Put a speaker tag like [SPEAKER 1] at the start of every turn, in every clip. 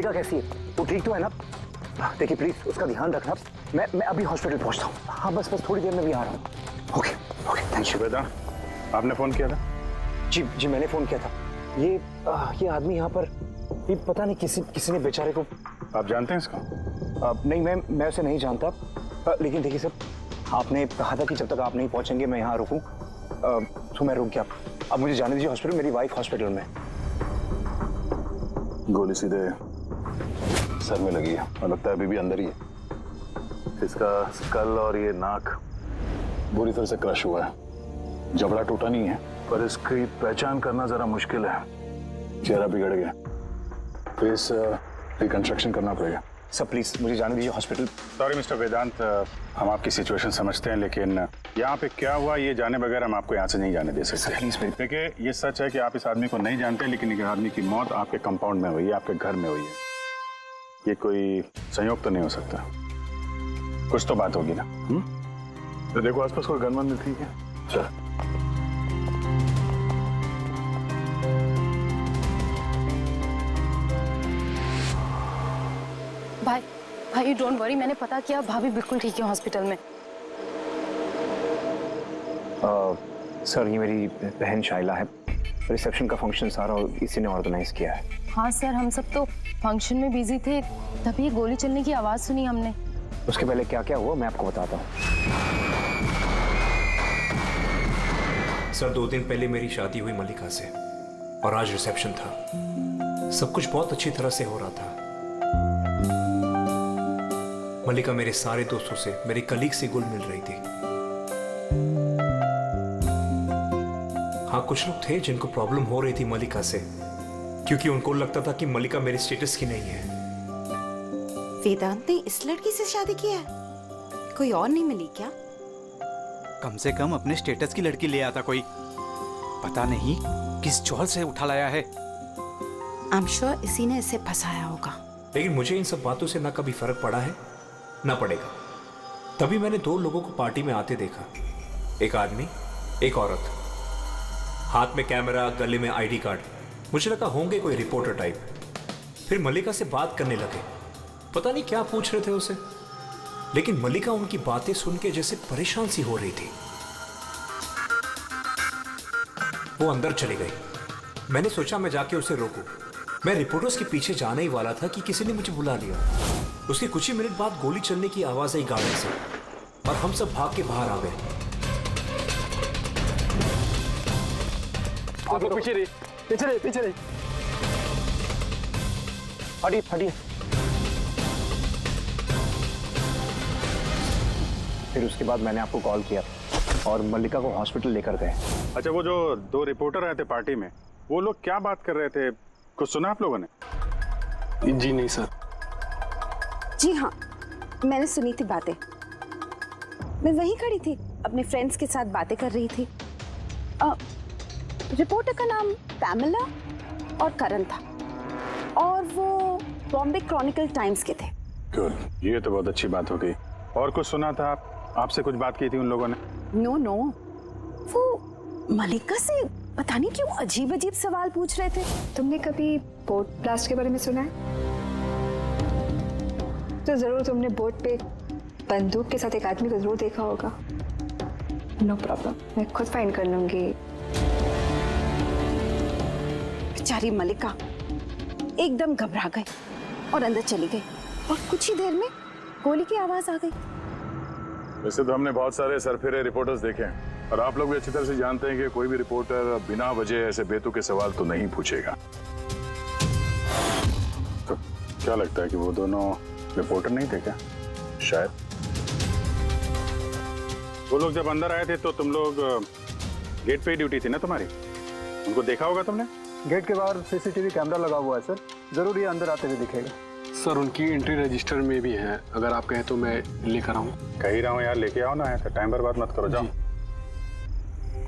[SPEAKER 1] मल्लिका कैसी है? वो ठीक तो है ना? देखिए प्लीज उसका ध्यान रखना। मैं अभी हॉस्पिटल पहुंचता हूँ। हाँ बस थोड़ी देर में भी आ रहा हूँ। Okay okay thank you.
[SPEAKER 2] बेटा आपने फोन किया था?
[SPEAKER 1] जी मैंने फोन किया था। ये आदमी यहाँ पर, ये पता नहीं किसी ने बेचारे को।
[SPEAKER 2] आप जानते हैं इसको?
[SPEAKER 1] नहीं मैं उसे नहीं जानता। लेकिन देखिए सर, आपने कहा था कि जब तक आप नहीं पहुंचेंगे मैं यहाँ रुकूं, तो मैं रुक गया। अब मुझे जाने दीजिए हॉस्पिटल, मेरी वाइफ हॉस्पिटल में।
[SPEAKER 2] गोली सीधे सर में लगी है और लगता है अभी भी अंदर ही है। इसका स्कल और ये नाक बुरी तरह से क्रश हुआ है। जबड़ा टूटा नहीं है पर इसकी पहचान करना जरा मुश्किल है। चेहरा बिगड़ गया, फेस रिकंस्ट्रक्शन करना पड़ेगा।
[SPEAKER 1] सर प्लीज मुझे जाने दीजिए हॉस्पिटल।
[SPEAKER 2] सॉरी मिस्टर वेदांत, हम आपकी सिचुएशन समझते हैं लेकिन यहाँ पे क्या हुआ ये जाने बगैर हम आपको यहाँ से नहीं जाने दे सकते।
[SPEAKER 1] प्लीज
[SPEAKER 2] देखिए ये सच है कि आप इस आदमी को नहीं जानते, लेकिन इस आदमी की मौत आपके कंपाउंड में हुई है, आपके घर में हुई है। ये कोई संयोग तो नहीं हो सकता, कुछ तो बात होगी ना। तो देखो आसपास कोई गन वन ठीक है। चल
[SPEAKER 3] भाई डोंट वरी, मैंने पता किया, भाभी बिल्कुल ठीक है हॉस्पिटल में।
[SPEAKER 1] सर ये मेरी बहन शाइला है। रिसेप्शन का फंक्शन सारा इसी ने ऑर्गेनाइज किया है।
[SPEAKER 3] हाँ सर, हम सब तो फंक्शन में बिजी थे, तभी गोली चलने की आवाज सुनी हमने।
[SPEAKER 1] उसके पहले क्या क्या हुआ मैं आपको बताता हूँ।
[SPEAKER 4] सर 2 दिन पहले मेरी शादी हुई मल्लिका से और आज रिसेप्शन था। सब कुछ बहुत अच्छी तरह से हो रहा था। मल्लिका मेरे सारे दोस्तों से, मेरे कलीग से घुल मिल रही थी। हाँ कुछ लोग थे जिनको प्रॉब्लम हो रही थी मल्लिका से, क्योंकि उनको लगता था कि मल्लिका मेरे स्टेटस की नहीं है।
[SPEAKER 5] वेदांत ने इस लड़की से शादी किया है? कोई और नहीं मिली क्या?
[SPEAKER 6] कम से कम अपने स्टेटस की लड़की ले आता कोई। पता नहीं किस चौल से उठा लाया है।
[SPEAKER 5] आई एम श्योर इसी ने इसे फंसाया होगा।
[SPEAKER 4] लेकिन मुझे इन सब बातों से ना कभी फर्क पड़ा है ना पड़ेगा। तभी मैंने 2 लोगों को पार्टी में आते देखा, एक आदमी एक औरत, हाथ में कैमरा, गले में आईडी कार्ड। मुझे लगा होंगे कोई रिपोर्टर टाइप। फिर मल्लिका से बात करने लगे, पता नहीं क्या पूछ रहे थे उसे, लेकिन मल्लिका उनकी बातें सुन के जैसे परेशान सी हो रही थी। वो अंदर चली गई। मैंने सोचा मैं जाके उसे रोकूं। मैं रिपोर्टर्स के पीछे जाने ही वाला था कि किसी ने मुझे बुला लिया। उसके कुछ ही मिनट बाद गोली चलने की आवाज आई गाड़ी से और हम सब भाग के बाहर आ गए।
[SPEAKER 1] पीछे रही। हटिए। फिर उसके बाद मैंने आपको कॉल किया और मल्लिका को हॉस्पिटल लेकर गए।
[SPEAKER 2] अच्छा, वो जो 2 रिपोर्टर आए थे पार्टी में, वो लोग क्या बात कर रहे थे, कुछ सुना आप लोगों ने?
[SPEAKER 7] जी नहीं सर।
[SPEAKER 5] जी हाँ, मैंने सुनी थी बातें। मैं वहीं खड़ी थी, अपने फ्रेंड्स के साथ बातें कर रही थी। रिपोर्टर का नाम पैमेला और करण था और वो बॉम्बे क्रॉनिकल टाइम्स के थे।
[SPEAKER 2] गुड, ये तो बहुत अच्छी बात हो गई। और कुछ सुना था आपसे कुछ बात की थी उन लोगों ने?
[SPEAKER 5] नो, वो मल्लिका से पता नहीं क्यों अजीब सवाल पूछ रहे थे।
[SPEAKER 8] तुमने कभी बोट ब्लास्ट के बारे में सुना है? तो जरूर तुमने बोट पे बंदूक के साथ एक आदमी को जरूर देखा होगा। नो प्रॉब्लम, मैं खुद फाइंड कर लूंगी।
[SPEAKER 5] बेचारी मल्लिका एकदम घबरा गई और अंदर चली गई और कुछ ही देर में गोली की आवाज आ गई।
[SPEAKER 2] वैसे तो हमने बहुत सारे सरफिरे रिपोर्टर्स देखे हैं और आप लोग भी अच्छी तरह से जानते हैं कि कोई भी रिपोर्टर बिना वजह ऐसे बेतुके सवाल तो नहीं पूछेगा। तो क्या लगता है कि वो दोनों रिपोर्टर नहीं थे क्या? शायद। वो लोग जब अंदर आए थे तो तुम लोग गेट पे ही ड्यूटी थी ना तुम्हारी? उनको देखा होगा तुमने?
[SPEAKER 7] गेट के बाहर सीसीटीवी कैमरा लगा हुआ है सर, जरूर ये अंदर आते हुए दिखेगा। सर उनकी एंट्री रजिस्टर में भी है, अगर आप कहें तो मैं लेकर आऊं।
[SPEAKER 2] कह ही रहा हूँ यार, लेके आओ ना, ऐसा टाइम बर्बाद मत करो। जाओ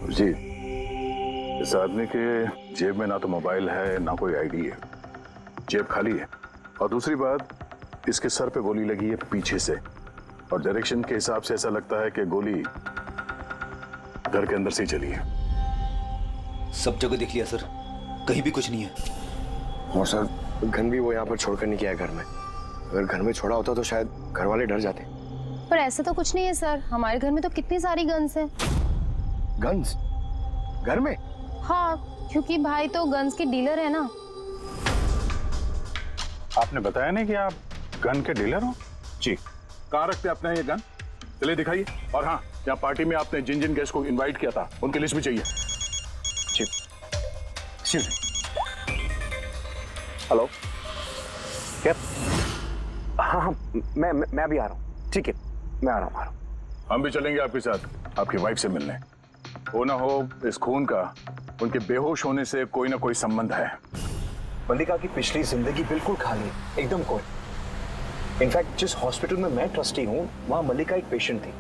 [SPEAKER 2] जी। इस आदमी के जेब में ना तो मोबाइल है ना कोई आईडी है, जेब खाली है। और दूसरी बात, इसके सर पे गोली लगी है पीछे से और डायरेक्शन के हिसाब से ऐसा लगता है कि गोली घर के अंदर से ही चली है।
[SPEAKER 9] सब जगह देख लिया सर, कहीं भी कुछ नहीं है।
[SPEAKER 10] और सर
[SPEAKER 9] गन भी वो यहाँ पर छोड़कर नहीं गया है घर में। अगर घर में छोड़ा होता तो शायद घर वाले डर जाते।
[SPEAKER 3] पर ऐसा तो कुछ नहीं है सर, हमारे घर में तो कितनी सारी गन्स हैं।
[SPEAKER 9] गन्स घर में?
[SPEAKER 3] हाँ, क्योंकि भाई तो गन्स के डीलर है ना।
[SPEAKER 2] आपने बताया नहीं कि आप गन के डीलर हो?
[SPEAKER 1] जी।
[SPEAKER 2] कहाँ रखते हैं अपने ये गन? चलिए दिखाइए। और हाँ, यहाँ पार्टी में आपने जिन जिन गेस्ट को इनवाइट किया था उनकी लिस्ट भी चाहिए।
[SPEAKER 1] जी। हेलो, क्या? हाँ हाँ, मैं अभी आ रहा हूँ। ठीक है, मैं आ रहा हूँ।
[SPEAKER 2] हम भी चलेंगे आपके साथ आपकी वाइफ से मिलने। हो ना हो इस खून का उनके बेहोश होने से कोई ना कोई संबंध है।
[SPEAKER 1] मल्लिका की पिछली जिंदगी बिल्कुल खाली, एकदम कोई। इनफैक्ट जिस हॉस्पिटल में मैं ट्रस्टी हूँ वहाँ मल्लिका एक पेशेंट थी।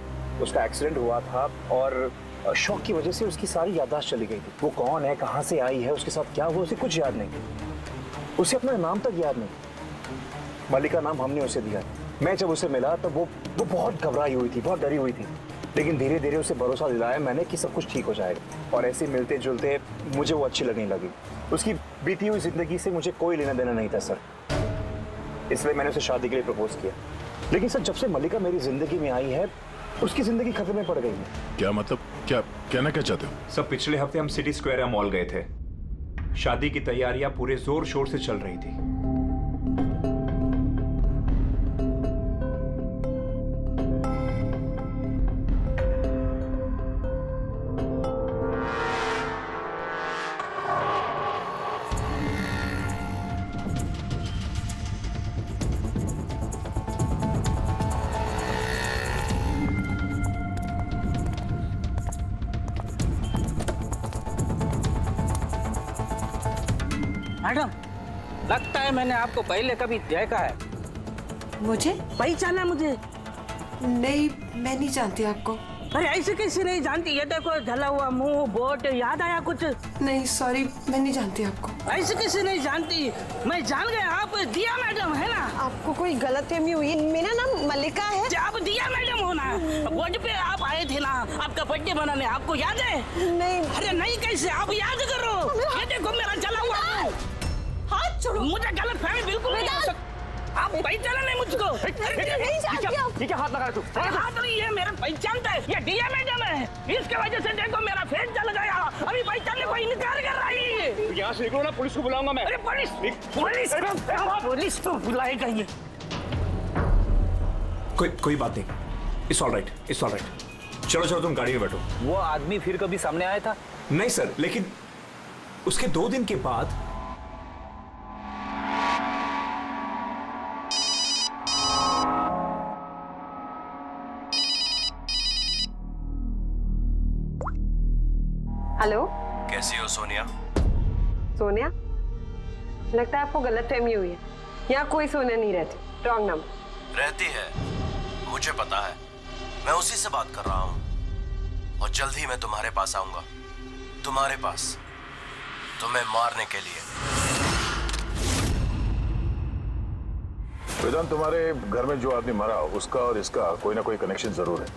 [SPEAKER 1] उसका एक्सीडेंट हुआ था और शॉक की वजह से उसकी सारी याददाश्त चली गई थी। वो कौन है, कहाँ से आई है, उसके साथ क्या हुआ, उसे कुछ याद नहीं। उसे अपना नाम तक याद नहीं। मल्लिका नाम हमने उसे दिया। मैं जब उसे मिला तब वो बहुत घबराई हुई थी, बहुत डरी हुई थी। लेकिन धीरे धीरे उसे भरोसा दिलाया मैंने कि सब कुछ ठीक हो जाएगा। और ऐसे मिलते जुलते मुझे वो अच्छी लगने लगी। उसकी बीती हुई जिंदगी से मुझे कोई लेना देना नहीं था सर, इसलिए मैंने उसे शादी के लिए प्रपोज किया। लेकिन सर, जब से मल्लिका मेरी जिंदगी में आई है उसकी जिंदगी खतरे में पड़ गई है।
[SPEAKER 2] क्या मतलब? क्या कहना क्या चाहते हो?
[SPEAKER 4] सब पिछले हफ्ते हम सिटी स्क्वायर या मॉल गए थे। शादी की तैयारियां पूरे जोर शोर से चल रही थी।
[SPEAKER 10] मैडम, लगता है मैंने आपको पहले कभी देखा है।
[SPEAKER 11] मुझे
[SPEAKER 10] पहचाना मुझे?
[SPEAKER 11] नहीं, मैं नहीं जानती आपको।
[SPEAKER 10] अरे ऐसे कैसे नहीं जानती? ये देखो, जला हुआ मुंह, बोट, याद आया कुछ?
[SPEAKER 11] नहीं सॉरी, मैं नहीं जानती आपको।
[SPEAKER 10] ऐसे कैसे नहीं जानती? मैं जान गया, आप दिया मैडम है ना?
[SPEAKER 11] आपको कोई गलतफहमी हुई, मेरा नाम मल्लिका है।
[SPEAKER 10] आप दिया मैडम हो ना? बोर्ड पे आप आए थे ना आपका बर्थडे मनाने, आपको याद है?
[SPEAKER 11] नहीं।
[SPEAKER 10] अरे नहीं कैसे, आप याद करो। ये देखो मेरा जला हुआ मुंह।
[SPEAKER 11] हाथ छोड़ो।
[SPEAKER 10] मुझे गलतफहमी बिल्कुल नहीं हो सकती। आप पहचाना नहीं मुझको?
[SPEAKER 11] नहीं जानती आप।
[SPEAKER 1] ये क्या हाथ लगा तू?
[SPEAKER 10] हाथ नहीं है, मेरा पहचानता है। ये दिया मैडम है, इसके वजह से देखो मेरा फेस जल गया। अभी पहचानने को इनकार कर रही है।
[SPEAKER 1] यहाँ से निकलो ना, पुलिस को बुलाऊंगा मैं।
[SPEAKER 10] अरे पुलिस तो बुलाएगा ये।
[SPEAKER 4] कोई बात नहीं, it's all right, it's all right. चलो तुम गाड़ी में बैठो।
[SPEAKER 12] वो आदमी फिर कभी सामने आया था?
[SPEAKER 4] नहीं सर, लेकिन उसके 2 दिन के बाद
[SPEAKER 8] हेलो,
[SPEAKER 9] कैसी हो सोनिया?
[SPEAKER 8] सोनिया? लगता है आपको गलतफहमी हुई है। यहाँ कोई सोनिया नहीं रहती, रॉन्ग नंबर।
[SPEAKER 9] रहती है, मुझे पता है। मैं उसी से बात कर रहा हूँ और जल्द ही मैं तुम्हारे पास आऊंगा। तुम्हारे पास, तुम्हें मारने के लिए।
[SPEAKER 2] वेदांत, तुम्हारे घर में जो आदमी मरा उसका और इसका कोई ना कोई कनेक्शन जरूर है।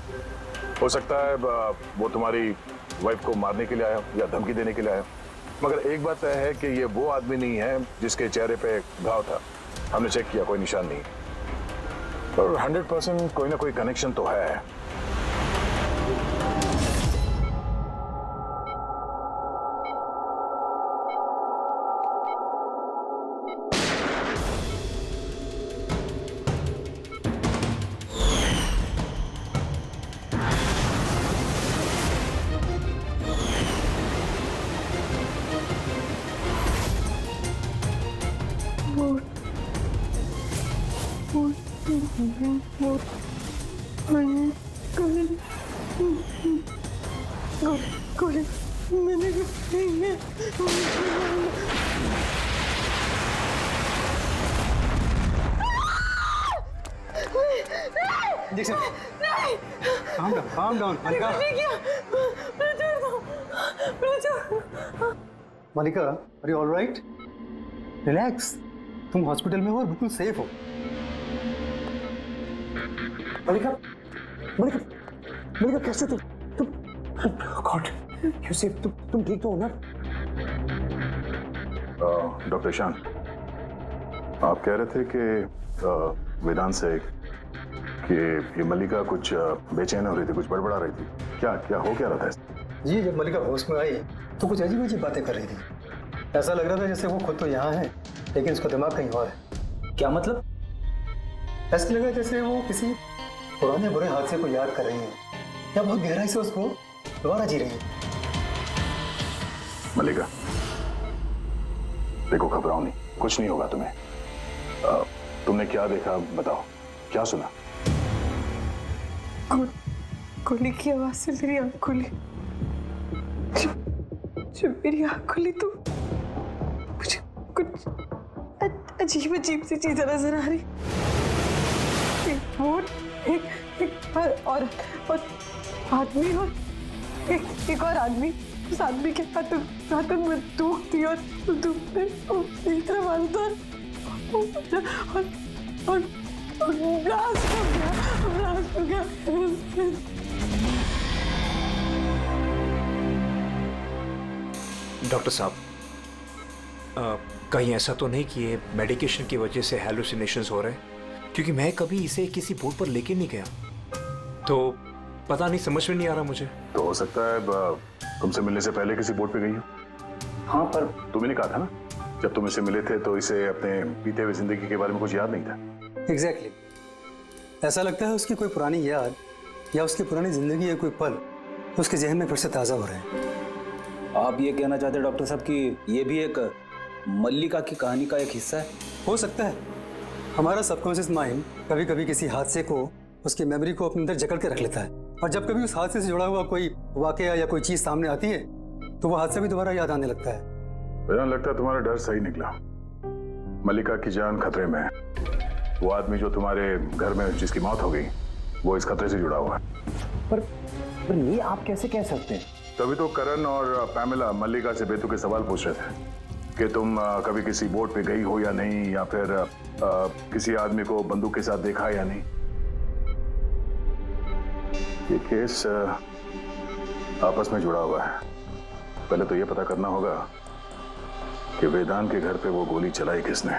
[SPEAKER 2] हो सकता है वो तुम्हारी वाइफ को मारने के लिए आया या धमकी देने के लिए आया, मगर एक बात तय है कि ये वो आदमी नहीं है जिसके चेहरे पे घाव था। हमने चेक किया, कोई निशान नहीं, पर 100% कोई ना कोई कनेक्शन तो है।
[SPEAKER 7] Calm down, Malika. Malika, are you all right? Relax. तुम हॉस्पिटल में हो और बिल्कुल सेफ हो।
[SPEAKER 1] मल्लिका, मल्लिका, मल्लिका कैसे तुम गॉड, यू सेफ? तुम ठीक तो हो ना?
[SPEAKER 2] डॉक्टर ईशान, आप कह रहे थे कि वेदांत से कि ये मल्लिका कुछ बेचैन हो रही थी, कुछ बड़बड़ा रही थी। क्या क्या हो क्या रहा था?
[SPEAKER 7] जी, जब मल्लिका होश में आई तो कुछ अजीब अजीब बातें कर रही थी। ऐसा लग रहा था जैसे वो खुद तो यहाँ है लेकिन उसका दिमाग कहीं और है।
[SPEAKER 12] क्या मतलब?
[SPEAKER 7] ऐसा लगा जैसे वो किसी पुराने बुरे हादसे को याद कर रही है या बहुत गहराई से उसको दोबारा जी रही है।
[SPEAKER 2] मल्लिका, देखो घबराओ नहीं, कुछ नहीं होगा तुम्हें। तुमने क्या देखा बताओ, क्या सुना?
[SPEAKER 11] गोली की आवाज से मेरी आंख खुली। जब मेरी आंख खुली तो मुझे कुछ अजीब अजीब सी चीजें नजर आ रही। एक बोट, एक और आदमी और एक और आदमी। उस आदमी के हाथ में बंदूक थी और बंदूक में तरफ अंदर और ब्लास्ट हो गया।
[SPEAKER 4] डॉक्टर साहब, कहीं ऐसा तो नहीं कि ये मेडिकेशन की वजह से हैलुसिनेशंस हो रहे हैं? क्योंकि मैं कभी इसे किसी बोर्ड पर लेके नहीं गया, तो पता नहीं, समझ में नहीं आ रहा मुझे।
[SPEAKER 2] तो हो सकता है तुमसे मिलने से पहले किसी बोर्ड पे गई हो। हाँ, पर तुमने कहा था ना जब तुम इसे मिले थे तो इसे अपने बीते हुए जिंदगी के बारे में कुछ याद नहीं था।
[SPEAKER 7] एग्जैक्टली। ऐसा लगता है उसकी कोई पुरानी याद या उसकी पुरानी जिंदगी या कोई पल उसके जहन में फिर से ताज़ा हो रहे हैं।
[SPEAKER 12] आप ये कहना चाहते हैं डॉक्टर साहब कि ये भी एक मल्लिका की कहानी का एक हिस्सा है?
[SPEAKER 7] हो सकता है। हमारा सबकॉन्शियस माइंड कभी कभी किसी हादसे को, उसकी मेमोरी को अपने अंदर जकड़ के रख लेता है, और जब कभी उस हादसे से जुड़ा हुआ कोई वाकया या कोई चीज सामने आती है तो वो हादसा भी दोबारा याद आने लगता है।
[SPEAKER 2] मुझे लगता है तुम्हारा डर सही निकला। मल्लिका की जान खतरे में है। वो आदमी जो तुम्हारे घर में जिसकी मौत हो गई वो इस खतरे से जुड़ा हुआ है।
[SPEAKER 1] पर ये आप कैसे कह सकते हैं?
[SPEAKER 2] तभी तो करण और पैमिला मल्लिका से बेतुके सवाल पूछ रहे थे कि तुम कभी किसी बोट पे गई हो या नहीं, या फिर किसी आदमी को बंदूक के साथ देखा या नहीं। ये केस आपस में जुड़ा हुआ है। पहले तो ये पता करना होगा कि वेदांत के घर पे वो गोली चलाई किसने।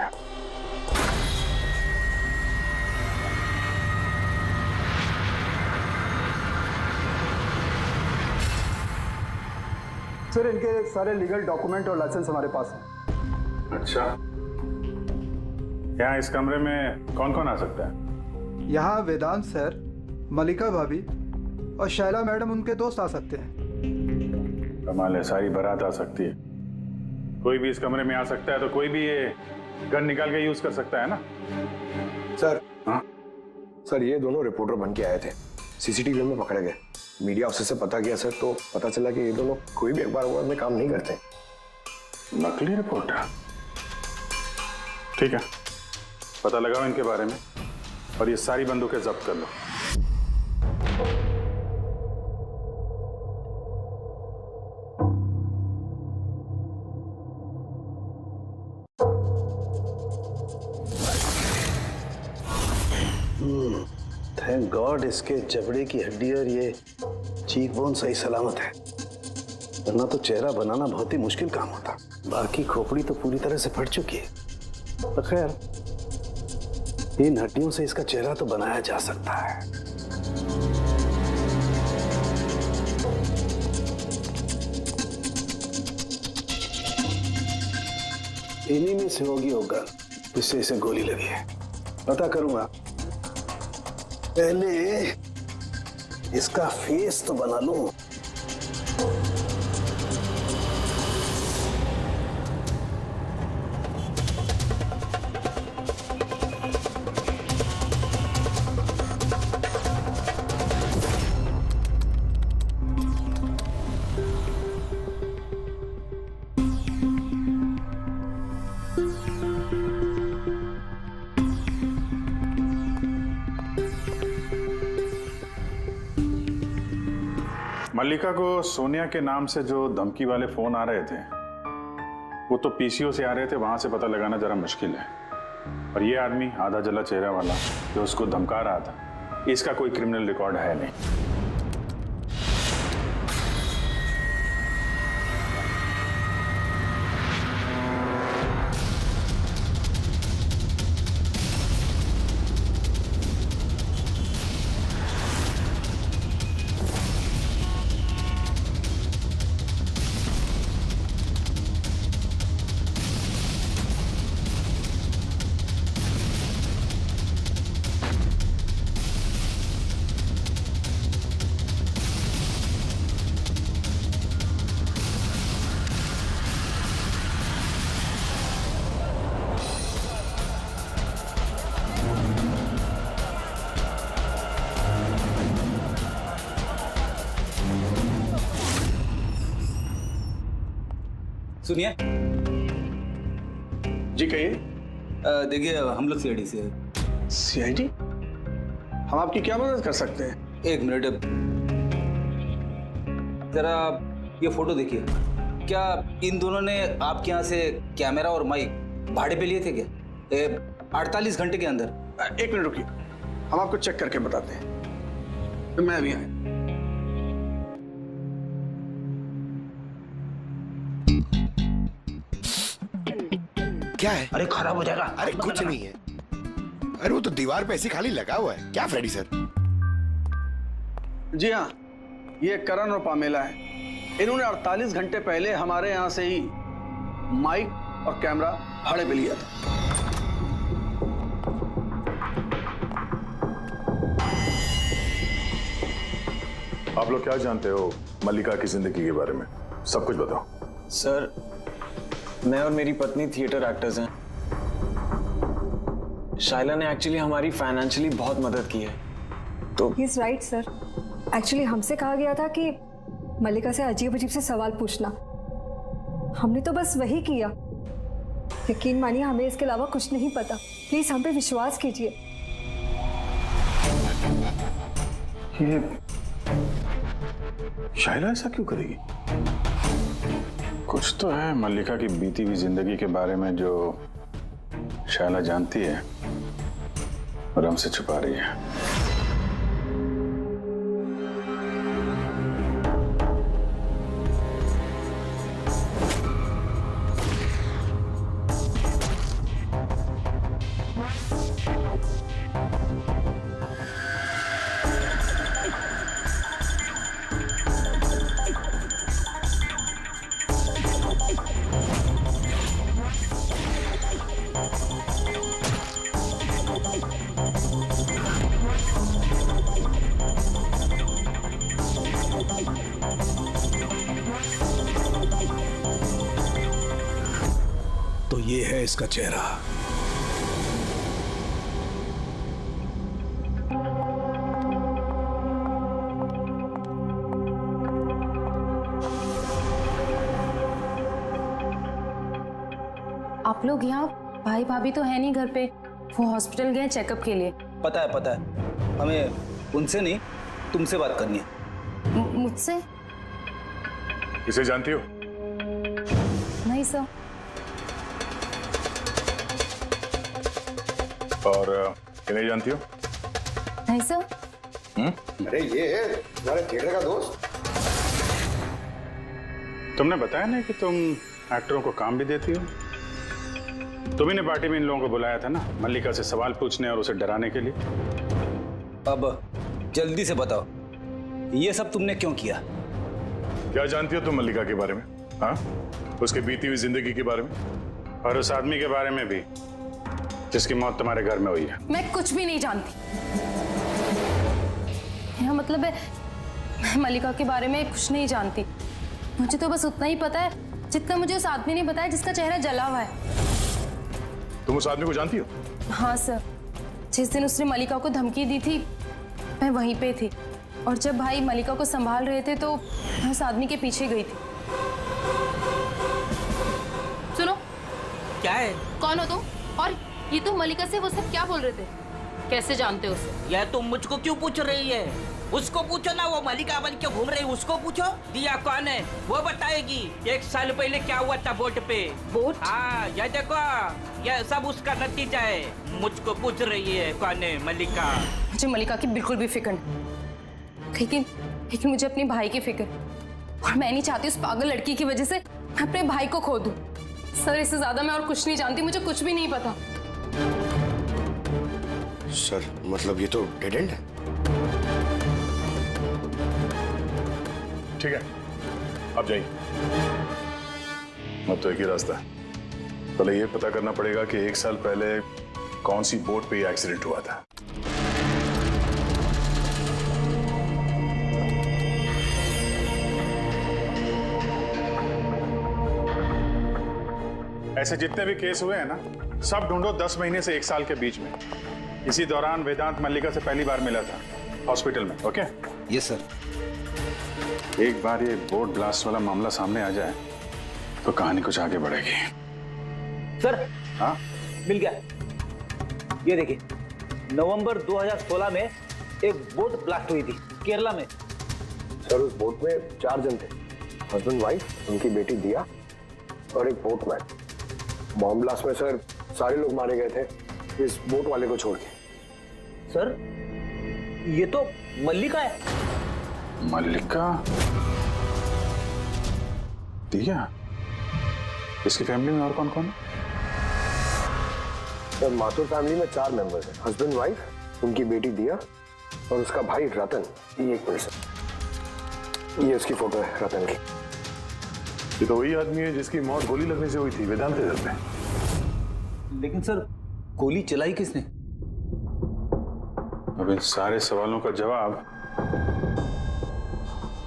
[SPEAKER 7] सर, इनके सारे लीगल डॉक्यूमेंट और लाइसेंस हमारे पास हैं।
[SPEAKER 2] अच्छा, यहाँ इस कमरे में कौन कौन आ सकता है?
[SPEAKER 13] यहाँ वेदांत सर, मल्लिका भाभी और शैला मैडम उनके दोस्त आ सकते हैं।
[SPEAKER 2] कमाल है, सारी बारात आ सकती है। कोई भी इस कमरे में आ सकता है, तो कोई भी ये गन निकाल के यूज कर सकता है ना?
[SPEAKER 1] सर,
[SPEAKER 2] हाँ
[SPEAKER 1] सर, ये दोनों रिपोर्टर बन के आए थे, सीसीटीवी में पकड़े गए। मीडिया ऑफिसर से पता किया सर, तो पता चला कि ये दोनों कोई भी अखबार में काम नहीं करते।
[SPEAKER 2] नकली रिपोर्टर? ठीक है, पता लगाओ इनके बारे में और ये सारी बंदूकें जब्त कर लो।
[SPEAKER 1] थैंक गॉड इसके जबड़े की हड्डी और ये चीक बोन सही सलामत है, वरना तो चेहरा बनाना बहुत ही मुश्किल काम होता। बाकी खोपड़ी तो पूरी तरह से फट चुकी है। तो खैर, इन हड्डियों से इसका चेहरा तो बनाया जा सकता है। इन्हीं में से होगी वो गन जिससे इसे गोली लगी है। पता करूंगा, पहले इसका फेस तो बना लूं।
[SPEAKER 2] मल्लिका को सोनिया के नाम से जो धमकी वाले फोन आ रहे थे वो तो पीसीओ से आ रहे थे, वहां से पता लगाना जरा मुश्किल है। और ये आदमी आधा जला चेहरा वाला जो उसको धमका रहा था, इसका कोई क्रिमिनल रिकॉर्ड है नहीं।
[SPEAKER 12] सुनिए
[SPEAKER 14] जी, कहिए।
[SPEAKER 12] देखिए हम लोग सीआईडी से हैं।
[SPEAKER 14] सीआईडी? हम आपकी क्या मदद कर सकते हैं?
[SPEAKER 12] एक मिनट, जरा ये फोटो देखिए। क्या इन दोनों ने आपके यहाँ से कैमरा और माइक भाड़े पे लिए थे क्या 48 घंटे के अंदर?
[SPEAKER 14] एक मिनट रुकिए, हम आपको चेक करके बताते हैं। तो मैं अभी आया।
[SPEAKER 15] क्या है?
[SPEAKER 14] अरे खराब हो जाएगा।
[SPEAKER 15] अरे कुछ नहीं है। अरे वो तो दीवार पे ऐसे खाली लगा हुआ है। क्या फ्रेडी सर?
[SPEAKER 14] जी हाँ, ये करण और पामेला है। इन्होंने 48 घंटे पहले हमारे यहाँ से ही माइक और कैमरा भाड़े पे लिया था।
[SPEAKER 2] आप लोग क्या जानते हो मल्लिका की जिंदगी के बारे में? सब कुछ बताओ।
[SPEAKER 16] सर, मैं और मेरी पत्नी थिएटर एक्टर्स हैं। शाइला ने एक्चुअली हमारी फाइनेंशियली बहुत मदद की है। तो
[SPEAKER 8] he is right sir. Actually हमसे कहा गया था कि मल्लिका से अजीब अजीब से सवाल पूछना। हमने तो बस वही किया। यकीन मानिए हमें इसके अलावा कुछ नहीं पता। प्लीज हम पे विश्वास कीजिए।
[SPEAKER 2] ये शाइला ऐसा क्यों करेगी? कुछ तो है मल्लिका की बीती हुई जिंदगी के बारे में जो शाइला जानती है और हमसे छुपा रही है।
[SPEAKER 17] तो ये है इसका चेहरा।
[SPEAKER 3] आप लोग यहाँ, भाई भाभी तो है नहीं घर पे, वो हॉस्पिटल गए चेकअप के लिए।
[SPEAKER 12] पता है, हमें उनसे नहीं तुमसे बात करनी है।
[SPEAKER 3] मुझसे?
[SPEAKER 2] इसे जानती हो?
[SPEAKER 3] नहीं सर।
[SPEAKER 2] और इन्हें जानती हो?
[SPEAKER 3] नहीं सर।
[SPEAKER 15] अरे ये तुम्हारे थिएटर का दोस्त।
[SPEAKER 2] तुमने बताया ना कि तुम एक्टरों को काम भी देती हो। तुम ही ने पार्टी में इन लोगों को बुलाया था ना, मल्लिका से सवाल पूछने और उसे डराने के लिए।
[SPEAKER 12] अब जल्दी से बताओ, ये सब तुमने क्यों किया?
[SPEAKER 2] क्या जानती हो तुम मल्लिका के बारे में? हाँ, उसकी बीती हुई जिंदगी के बारे में और उस आदमी के बारे में भी जिसकी मौत तुम्हारे घर में हुई है।
[SPEAKER 3] मैं कुछ भी नहीं जानती। मेरा मतलब है, मैं मल्लिका के बारे में कुछ नहीं जानती। मुझे तो बस उतना ही पता है जितना मुझे उस आदमी ने बताया जिसका चेहरा जला हुआ है।
[SPEAKER 2] तुम उस आदमी को जानती हो?
[SPEAKER 3] हाँ सर, जिस दिन उसने मल्लिका को धमकी दी थी मैं वहीं पे थी, और जब भाई मल्लिका को संभाल रहे थे तो मैं उस आदमी के पीछे गई थी।
[SPEAKER 10] सुनो, क्या है? कौन हो तुम? और ये तो मल्लिका से वो सब क्या बोल रहे थे? कैसे जानते हो उसे?
[SPEAKER 18] यह तुम मुझको क्यों पूछ रही है? उसको पूछो ना, वो मल्लिका बन क्यों घूम रही है, उसको पूछो। दिया कौन है वो बताएगी। 1 साल पहले क्या हुआ था बोट पे। बोट? हाँ, यह देखो, यह सब उसका नतीजा है। मुझको पूछ रही है कौन है मल्लिका।
[SPEAKER 3] मुझे मल्लिका की बिल्कुल भी फिक्र नहीं, लेकिन मुझे अपने भाई की फिक्र, और मैं नहीं चाहती उस पागल लड़की की वजह से मैं अपने भाई को खो दूं। सर, इससे ज्यादा मैं और कुछ नहीं जानती, मुझे कुछ भी नहीं पता।
[SPEAKER 15] सर, मतलब ये तो डेड एंड है।
[SPEAKER 2] ठीक है, अब जाइए। अब तो एक ही रास्ता है, पहले ये पता करना पड़ेगा कि 1 साल पहले कौन सी बोट पे ये एक्सीडेंट हुआ था। ऐसे जितने भी केस हुए हैं ना, सब ढूंढो 10 महीने से 1 साल के बीच में। इसी दौरान वेदांत मल्लिका से पहली बार मिला था हॉस्पिटल में। ओके?
[SPEAKER 12] Yes sir.
[SPEAKER 2] एक बार ये बोट ब्लास्ट वाला मामला सामने आ जाए तो कहानी कुछ आगे बढ़ेगी।
[SPEAKER 12] सर,
[SPEAKER 2] हाँ,
[SPEAKER 12] मिल गया। ये देखिए, नवंबर 2016 में एक बोट ब्लास्ट हुई थी केरला में।
[SPEAKER 1] सर उस बोट में 4 जन थे, हस्बैंड वाइफ, उनकी बेटी दिया और एक बोटमैन। बॉम्ब ब्लास्ट में सर सारे लोग मारे गए थे इस बोट वाले को छोड़ के।
[SPEAKER 12] सर ये तो मल्लिका है।
[SPEAKER 2] मल्लिका? दिया? इसकी फैमिली में और कौन कौन है?
[SPEAKER 1] सर माथुर फैमिली में 4 मेंबर्स हैं, हस्बैंड वाइफ, उनकी बेटी दिया और उसका भाई रतन। ये एक पर्सन, ये उसकी फोटो है रतन की।
[SPEAKER 2] ये तो वही आदमी है जिसकी मौत गोली लगने से हुई थी वेदांत घर पे।
[SPEAKER 12] लेकिन सर गोली चलाई किसने?
[SPEAKER 2] अब इन सारे सवालों का जवाब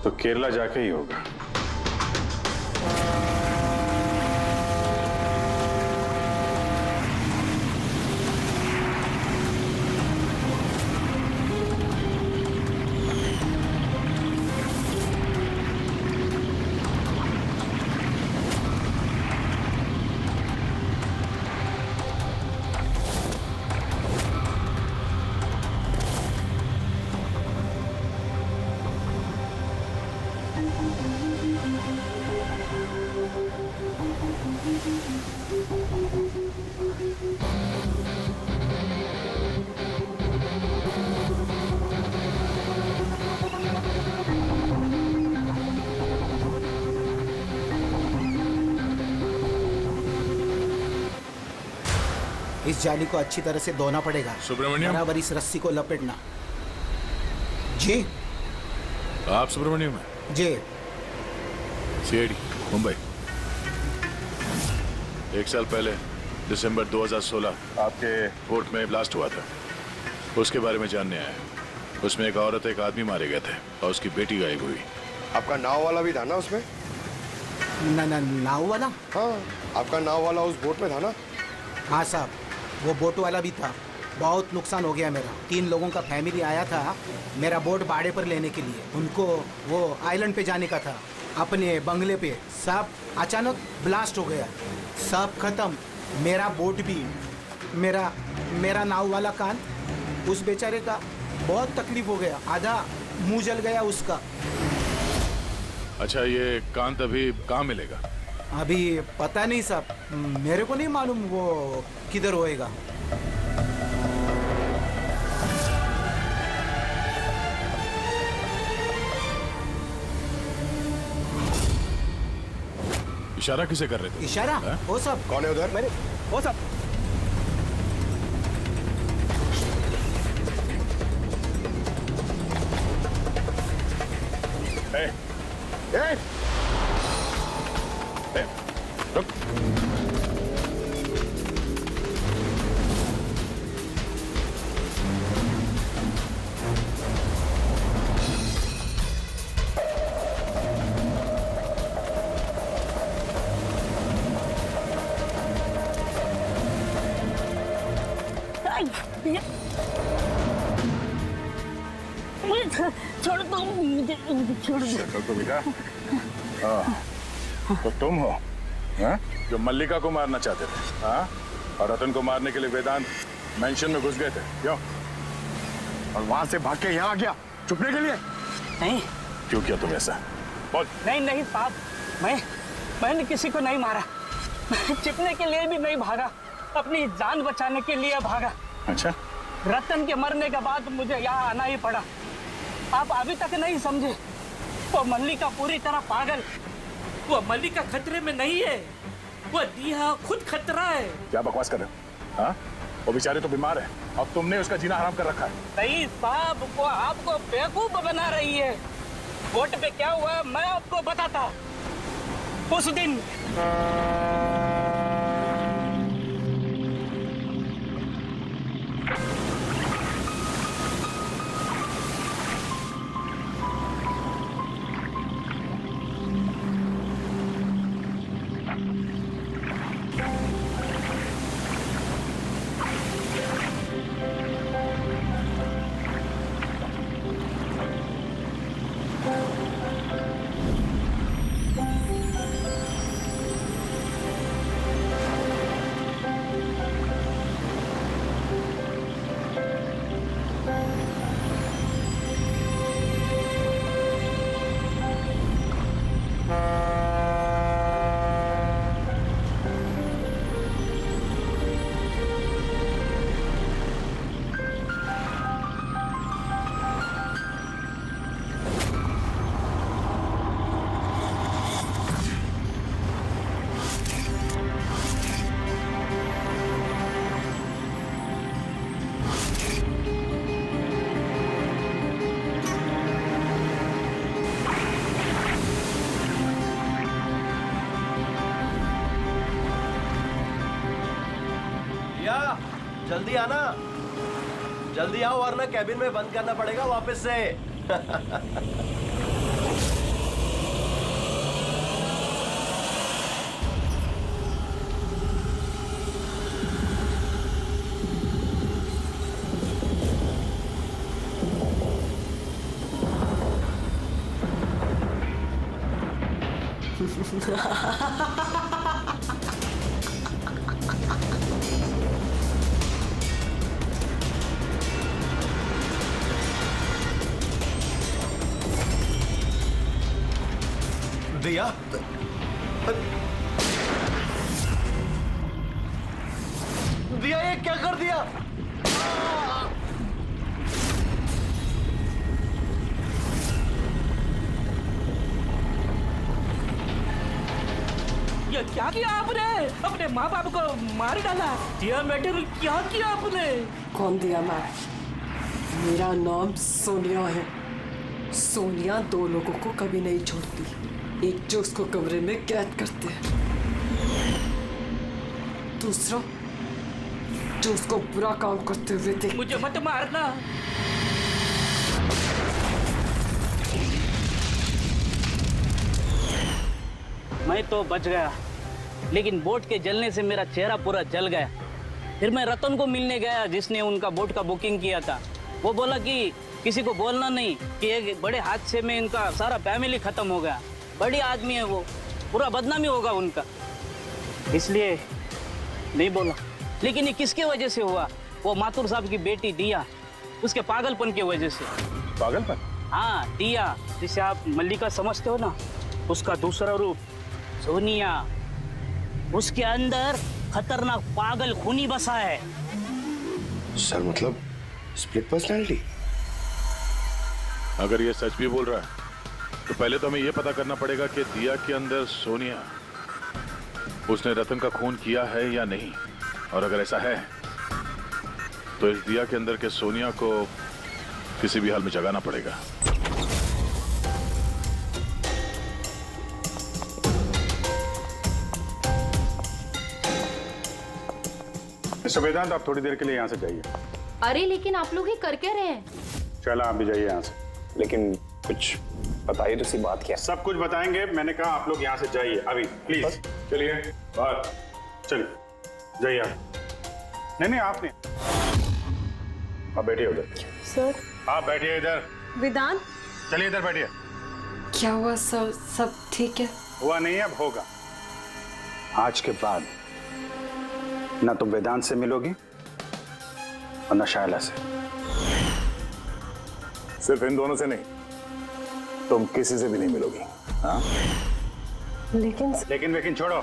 [SPEAKER 2] तो केरला जाके ही होगा।
[SPEAKER 19] इस जाली को अच्छी तरह से धोना पड़ेगा।
[SPEAKER 2] सुब्रमण्यम,
[SPEAKER 19] बराबर इस रस्सी को लपेटना। जी
[SPEAKER 2] आप सुब्रमण्यम हैं?
[SPEAKER 19] जी।
[SPEAKER 2] सीआईडी मुंबई। 1 साल पहले दिसंबर 2016 आपके कोर्ट में ब्लास्ट हुआ था, उसके बारे में जानने आए। उसमें एक औरत एक आदमी मारे गए थे और उसकी बेटी गायब हुई।
[SPEAKER 15] आपका नाव वाला भी था ना उसमें?
[SPEAKER 19] नाव वाला?
[SPEAKER 15] हाँ, आपका नाव वाला उस बोट में था ना?
[SPEAKER 19] हाँ साहब, वो बोट वाला भी था। बहुत नुकसान हो गया मेरा। 3 लोगों का फैमिली आया था मेरा बोट भाड़े पर लेने के लिए। उनको वो आइलैंड पे जाने का था, अपने बंगले पे। सब अचानक ब्लास्ट हो गया, सब खत्म। मेरा बोट भी, मेरा नाव वाला कान, उस बेचारे का बहुत तकलीफ हो गया। आधा मुंह जल गया उसका।
[SPEAKER 2] अच्छा, ये कांत अभी कहाँ मिलेगा?
[SPEAKER 19] अभी पता नहीं साहब, मेरे को नहीं मालूम वो किधर होएगा।
[SPEAKER 2] इशारा किसे कर रहे थे?
[SPEAKER 19] इशारा? वो सब
[SPEAKER 15] कौन है उधर?
[SPEAKER 19] मेरे वो सब
[SPEAKER 2] रुक।
[SPEAKER 10] छोड़ दो मुझे, छोड़ दो।
[SPEAKER 2] तो बेटा, तो तुम हो हाँ? जो मल्लिका को मारना चाहते थे हाँ? और रतन को मारने के लिए वेदांत मेंशन में घुस गए थे, क्यों?
[SPEAKER 15] और वहां से भाग के यहाँ आ गया छुपने के लिए?
[SPEAKER 10] नहीं।
[SPEAKER 2] क्यों किया तुम ऐसा? बोल।
[SPEAKER 10] नहीं साहब, मैंने किसी को नहीं मारा। छिपने के लिए भी नहीं भागा, अपनी जान बचाने के लिए भागा।
[SPEAKER 2] अच्छा,
[SPEAKER 10] रतन के मरने के बाद मुझे यहाँ आना ही पड़ा। आप अभी तक नहीं समझे, वो मल्लिका पूरी तरह पागल।
[SPEAKER 18] वो मल्लिका खतरे में नहीं है, वो दिया खुद खतरा है।
[SPEAKER 2] क्या बकवास कर रहे हो हाँ? वो बेचारे तो बीमार है और तुमने उसका जीना हराम कर रखा है।
[SPEAKER 10] नहीं साहब, वो आपको बेवकूफ बना रही है। बोट पे क्या हुआ मैं आपको बताता। उस दिन
[SPEAKER 20] दिया जल्दी आना, जल्दी आओ वरना कैबिन में बंद करना पड़ेगा वापस से। दिया दिया ये क्या कर दिया?
[SPEAKER 18] ये क्या किया आपने? अपने माँ बाप को मार डाला। दिया मैडम क्या किया आपने?
[SPEAKER 11] कौन दिया? मैं, मेरा नाम सोनिया है। सोनिया दो लोगों को कभी नहीं छोड़ती, एक जो उसको कमरे में कैद करते हैं, दूसरा जो उसको बुरा काम करते हुए देखते।
[SPEAKER 18] मुझे मत मारना। मैं तो बच गया, लेकिन बोट के जलने से मेरा चेहरा पूरा जल गया। फिर मैं रतन को मिलने गया जिसने उनका बोट का बुकिंग किया था। वो बोला कि किसी को बोलना नहीं कि एक बड़े हादसे में इनका सारा फैमिली खत्म हो गया। बड़ी आदमी है वो, पूरा बदनामी होगा उनका, इसलिए नहीं बोला। लेकिन ये किसके वजह से हुआ? वो माथुर साहब की बेटी दिया, उसके पागलपन की वजह से।
[SPEAKER 2] पागलपन?
[SPEAKER 18] हाँ, दिया जिसे आप मल्लिका समझते हो ना, उसका दूसरा रूप सोनिया, उसके अंदर खतरनाक पागल खूनी बसा है।
[SPEAKER 15] सर मतलब स्प्लिट पर्सनालिटी?
[SPEAKER 2] अगर ये सच भी बोल रहा है तो पहले तो हमें यह पता करना पड़ेगा कि दिया के अंदर सोनिया, उसने रतन का खून किया है या नहीं। और अगर ऐसा है तो इस दिया के अंदर के सोनिया को किसी भी हाल में जगाना पड़ेगा। मिस्टर वेदांत, आप थोड़ी देर के लिए यहाँ से जाइए।
[SPEAKER 3] अरे लेकिन आप लोग ये कर क्या रहे हैं?
[SPEAKER 2] चला आप भी जाइए यहाँ से।
[SPEAKER 1] लेकिन कुछ बताइए तो सी बात क्या?
[SPEAKER 2] सब कुछ बताएंगे, मैंने कहा आप लोग यहाँ से जाइए अभी प्लीज। चलिए बाहर चलिए, जाइए आप। नहीं आप नहीं, आप बैठिए उधर।
[SPEAKER 8] सर
[SPEAKER 2] आप बैठिए इधर।
[SPEAKER 8] वेदांत,
[SPEAKER 2] चलिए इधर बैठिए।
[SPEAKER 8] क्या हुआ सर? सब ठीक है?
[SPEAKER 2] हुआ नहीं अब होगा।
[SPEAKER 14] आज के बाद ना तुम वेदांत से मिलोगी और ना शायला से।
[SPEAKER 2] सिर्फ इन दोनों से नहीं, तुम किसी से भी नहीं मिलोगी। हाँ?
[SPEAKER 8] लेकिन
[SPEAKER 2] छोड़ो।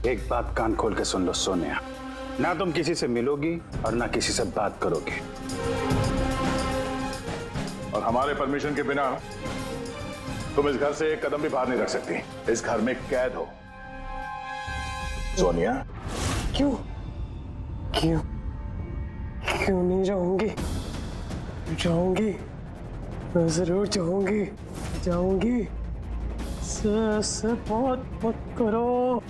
[SPEAKER 14] एक बात कान खोल के सुन लो सोनिया, ना तुम किसी से मिलोगी और ना किसी से बात करोगी।
[SPEAKER 2] और हमारे परमिशन के बिना तुम इस घर से एक कदम भी बाहर नहीं रख सकती। इस घर में कैद हो। सोनिया।
[SPEAKER 11] क्यों क्यों क्यों नहीं जाऊंगी? जाऊंगी, मैं जरूर जाऊंगी, जाऊंगी। सर बहुत मत करो,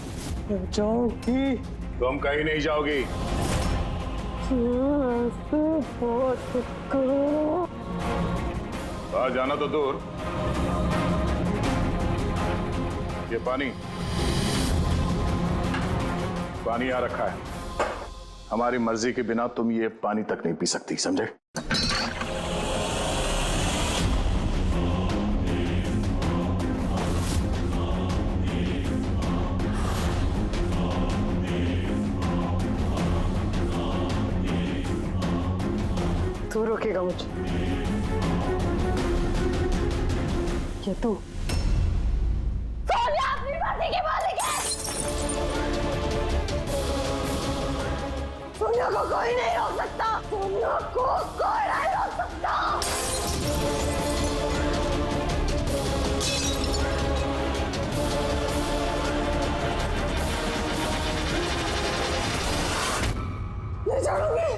[SPEAKER 11] मैं जाऊंगी।
[SPEAKER 2] तुम कहीं नहीं जाओगी।
[SPEAKER 11] बहुत मत करो।
[SPEAKER 2] बाहर जाना तो दूर, ये पानी यहाँ रखा है। हमारी मर्जी के बिना तुम ये पानी तक नहीं पी सकती, समझे?
[SPEAKER 11] तू रोकेगा मुझे? क्या तू?
[SPEAKER 10] सोनिया अपनी मर्जी की मालिक है। सोनिया को कोई नहीं रोक सकता। सोनिया को कोई नहीं रोक सकता। नहीं छोड़ूंगी।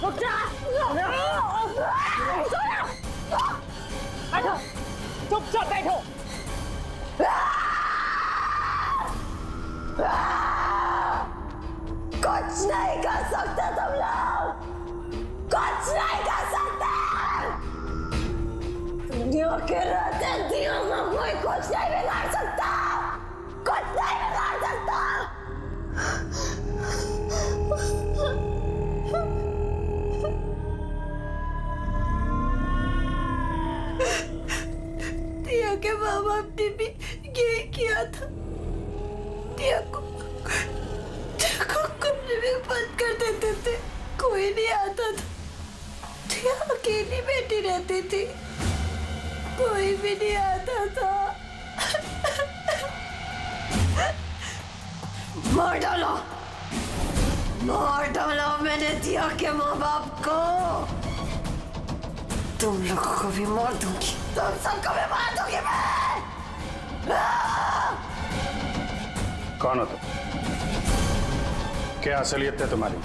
[SPEAKER 10] रुक जा। बैठो, चुपचाप बैठो।
[SPEAKER 11] दिया के रहते दिया को कोई कुछ नहीं बिगाड़ सकता, कुछ नहीं बिगाड़ सकता। दिया के माँ बाप ने भी यही किया था। दिया को कमरे में बंद कर देते थे, कोई नहीं आता था। दिया अकेली बैठी रहती थी, कोई भी नहीं आता था। मार डालो मैंने दिया के माँ बाप को। तुम लोगों को भी मार दूंगी, तुम सबको भी मार दूंगी मैं।
[SPEAKER 2] कौन हो तुम? क्या असलियत है तुम्हारी?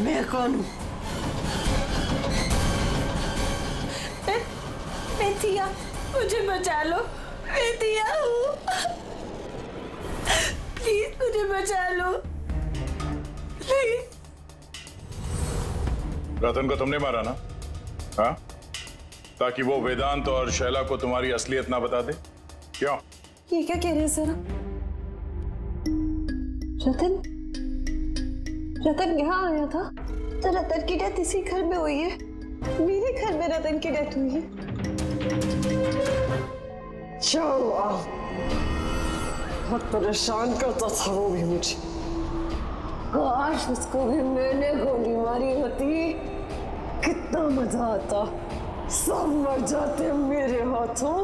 [SPEAKER 11] मैं कौन हूँ? मैं दिया, मुझे बचा लो। मैं दिया हूँ, प्लीज मुझे बचा लो, प्लीज।
[SPEAKER 2] रतन को तुमने मारा ना? हाँ? ताकि वो वेदांत और शैला को तुम्हारी असलियत ना बता दे? क्यों?
[SPEAKER 11] ये क्या कह रहे हैं सर? रतन यहाँ आया था तो रतन की डेथ इसी घर में हुई है, मेरे घर में रतन की डेथ हुई है। बहुत परेशान करता था वो भी मुझे। काश उसको भी मैंने गोली मारी होती, कितना मजा आता। सब मर जाते मेरे हाथों,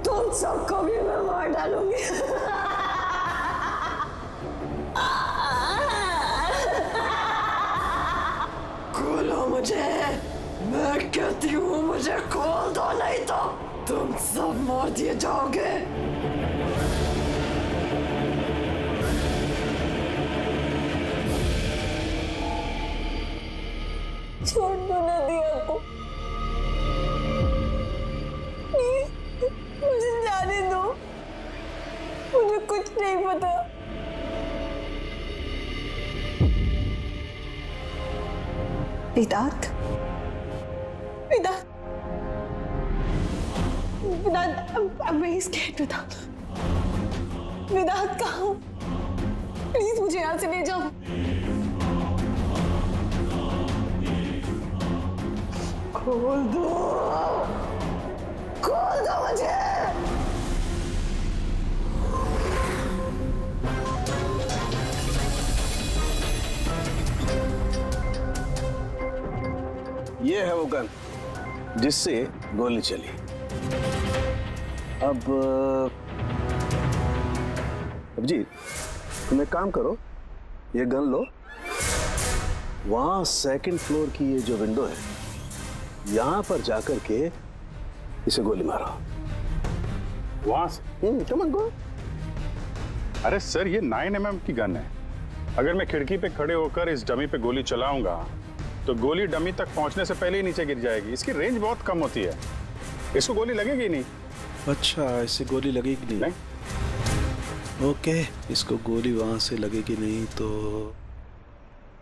[SPEAKER 11] तुम सबको भी मैं मार डालूंगी। खोलो मुझे, मैं कहती हूँ मुझे खोल दो, नहीं तो तुम सब मार दिए जाओगे। छोड़ दो ना दिया को, मुझे जाने दो, मुझे कुछ नहीं पता। वेदांत, मैं इस गेट में था। वेदांत कहाँ हूँ? प्लीज मुझे यहाँ से ले जाओ। खोल दो मुझे।
[SPEAKER 20] ये है वो गन जिससे गोली चली। अब जी तुम एक काम करो, ये गन लो, वहां सेकंड फ्लोर की ये जो विंडो है यहां पर जाकर के इसे गोली मारो।
[SPEAKER 2] वहां से?
[SPEAKER 20] Come on go.
[SPEAKER 2] अरे सर ये 9mm की गन है, अगर मैं खिड़की पे खड़े होकर इस डमी पे गोली चलाऊंगा तो गोली डमी तक पहुंचने से पहले ही नीचे गिर जाएगी। इसकी रेंज बहुत कम होती है, इसको गोली लगेगी नहीं।
[SPEAKER 20] अच्छा, इससे गोली लगेगी नहीं? ओके, इसको गोली वहां से लगेगी नहीं तो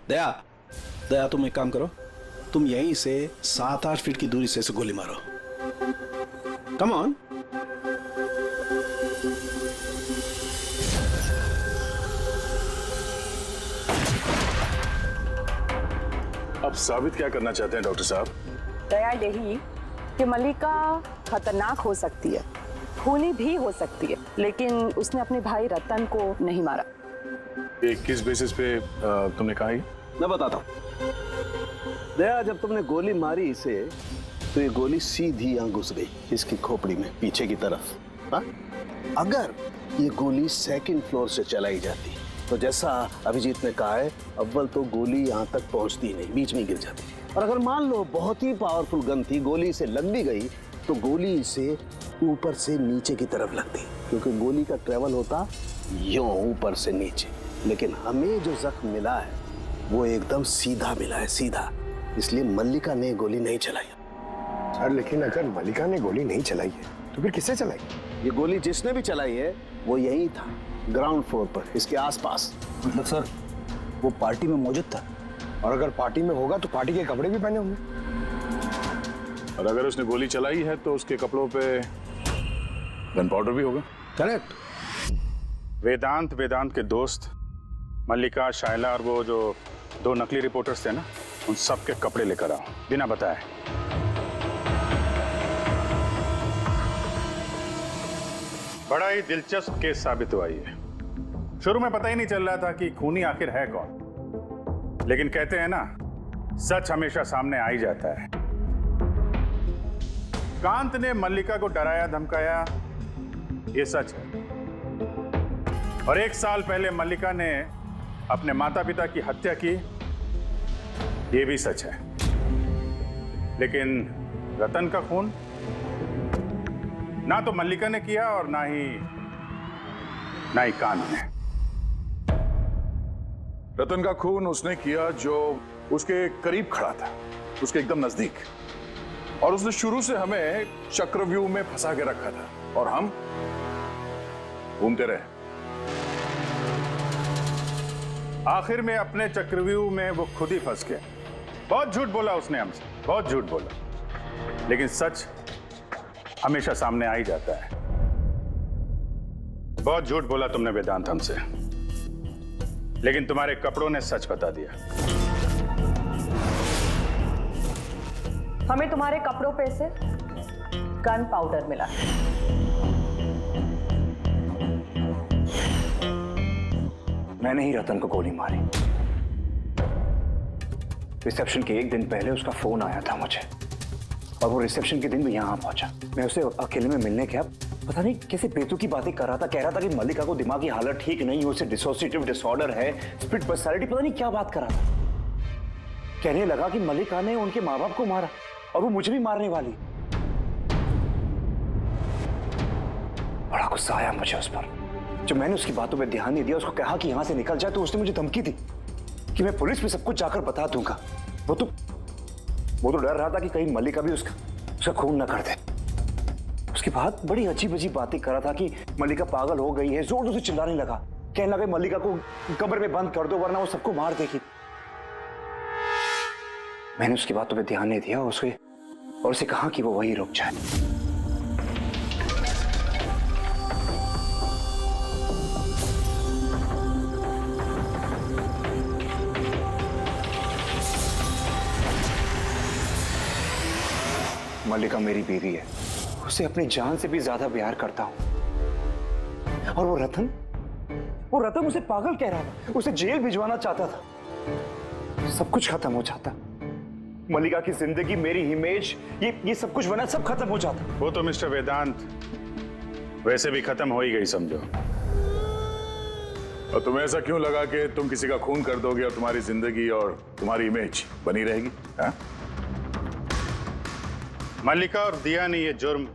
[SPEAKER 20] दया तुम एक काम करो, तुम यहीं से 7-8 फीट की दूरी से इसे गोली मारो। Come on.
[SPEAKER 2] अब साबित क्या करना चाहते हैं डॉक्टर साहब?
[SPEAKER 21] दया यही कि मल्लिका खतरनाक हो सकती है, खूनी भी हो सकती है, लेकिन उसने अपने भाई रतन को नहीं मारा।
[SPEAKER 2] किस बेसिस पे तुमने कहा?
[SPEAKER 20] मैं बताता हूँ। दया, जब तुमने गोली मारी इसे तो ये गोली सीधी यहाँ घुस गई इसकी खोपड़ी में पीछे की तरफ। हाँ? अगर ये गोली सेकंड फ्लोर से चलाई जाती तो जैसा अभिजीत ने कहा है, अव्वल तो गोली यहाँ तक पहुँचती नहीं, बीच में गिर जाती। और अगर मान लो बहुत ही पावरफुल गन थी, गोली से लग भी गई तो गोली इसे ऊपर से नीचे की तरफ लगती, क्योंकि गोली का ट्रेवल होता यूं ऊपर से नीचे। लेकिन हमें जो जख्म मिला है वो एकदम सीधा मिला है, सीधा। इसलिए मल्लिका ने गोली नहीं चलाई।
[SPEAKER 15] सर लेकिन अगर मल्लिका ने गोली नहीं चलाई है तो फिर किससे चलाई?
[SPEAKER 20] ये गोली जिसने भी चलाई है वो यही था, ग्राउंड फ्लोर पर, इसके आसपास।
[SPEAKER 1] मतलब सर वो पार्टी में मौजूद था, और अगर पार्टी में होगा तो पार्टी के कपड़े भी पहने होंगे।
[SPEAKER 2] और अगर उसने गोली चलाई है तो उसके कपड़ों पे गन पाउडर भी होगा।
[SPEAKER 1] करेक्ट।
[SPEAKER 2] वेदांत के दोस्त मल्लिका, शायला और वो जो 2 नकली रिपोर्टर्स थे ना, उन सब के कपड़े लेकर आओ बिना बताए। बड़ा ही दिलचस्प केस साबित हुआ ये। शुरू में पता ही नहीं चल रहा था कि खूनी आखिर है कौन, लेकिन कहते हैं ना, सच हमेशा सामने आ ही जाता है। कांत ने मल्लिका को डराया धमकाया, ये सच है। और 1 साल पहले मल्लिका ने अपने माता पिता की हत्या की, ये भी सच है। लेकिन रतन का खून ना तो मल्लिका ने किया और ना ही कांत ने। रतन का खून उसने किया जो उसके करीब खड़ा था, उसके एकदम नजदीक, और उसने शुरू से हमें चक्रव्यूह में फंसा के रखा था और हम घूमते रहे। आखिर में अपने चक्रव्यूह में वो खुद ही फंस गया। बहुत झूठ बोला उसने हमसे, बहुत झूठ बोला, लेकिन सच हमेशा सामने आ ही जाता है। बहुत झूठ बोला तुमने वेदांत हमसे, लेकिन तुम्हारे कपड़ों ने सच बता दिया।
[SPEAKER 21] हमें तुम्हारे कपड़ों पे से गन पाउडर मिला।
[SPEAKER 1] मैंने ही रतन को गोली मारी। रिसेप्शन के 1 दिन पहले उसका फोन आया था मुझे, और वो रिसेप्शन के दिन भी यहाँ पहुंचा। मैं उसे अकेले में मिलने गया, पता नहीं कैसे बेतुकी बातें कर रहा था। कह रहा था कि मल्लिका को दिमागी हालत ठीक नहीं है, उसे डिसोसिएटिव डिसऑर्डर है, स्प्लिट पर्सनालिटी, पता नहीं क्या बात कर रहा था। कहने लगा कि मल्लिका ने उनके माँ बाप को मारा और वो मुझे भी मारने वाली। बड़ा गुस्सा आया मुझे उस पर। जब मैंने उसकी बातों पे ध्यान नहीं दिया, उसको कहा कि यहां से निकल जाए, तो उसने मुझे धमकी दी कि मैं पुलिस में सब कुछ जाकर बता दूंगा। वो तो डर रहा था कि कहीं मल्लिका भी उसका खून न कर दे। उसके बाद बड़ी अजीब अजीब बातें कर रहा था कि मल्लिका पागल हो गई है, जोर से चिल्लाने लगा, कहने लगा मल्लिका को कब्र में बंद कर दो वरना वो सबको मार देगी। मैंने उसकी बातों पे ध्यान नहीं दिया और उसे कहा कि वो वहीं रुक जाए। मल्लिका मेरी बीवी है, उसे अपनी जान से भी ज्यादा प्यार करता हूं। और वो रतन उसे पागल कह रहा था, उसे जेल भिजवाना चाहता था। सब कुछ खत्म हो जाता, मल्लिका की जिंदगी, मेरी इमेज, ये सब कुछ बना, सब खत्म हो जाता।
[SPEAKER 2] वो तो मिस्टर वेदांत वैसे भी खत्म हो ही गई समझो। और तुम्हें ऐसा क्यों लगा कि तुम किसी का खून कर दोगे और तुम्हारी जिंदगी और तुम्हारी इमेज बनी रहेगी? हा? मल्लिका और दिया ने ये जुर्म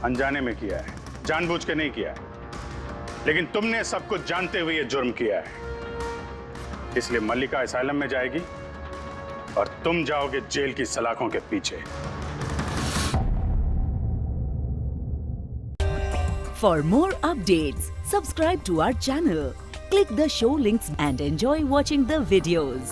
[SPEAKER 2] अनजाने में किया है, जानबूझ के नहीं किया है, लेकिन तुमने सब कुछ जानते हुए ये जुर्म किया है। इसलिए मल्लिका असाइलम में जाएगी और तुम जाओगे जेल की सलाखों के पीछे।
[SPEAKER 6] For more updates, subscribe to our channel, click the show links and enjoy watching the videos.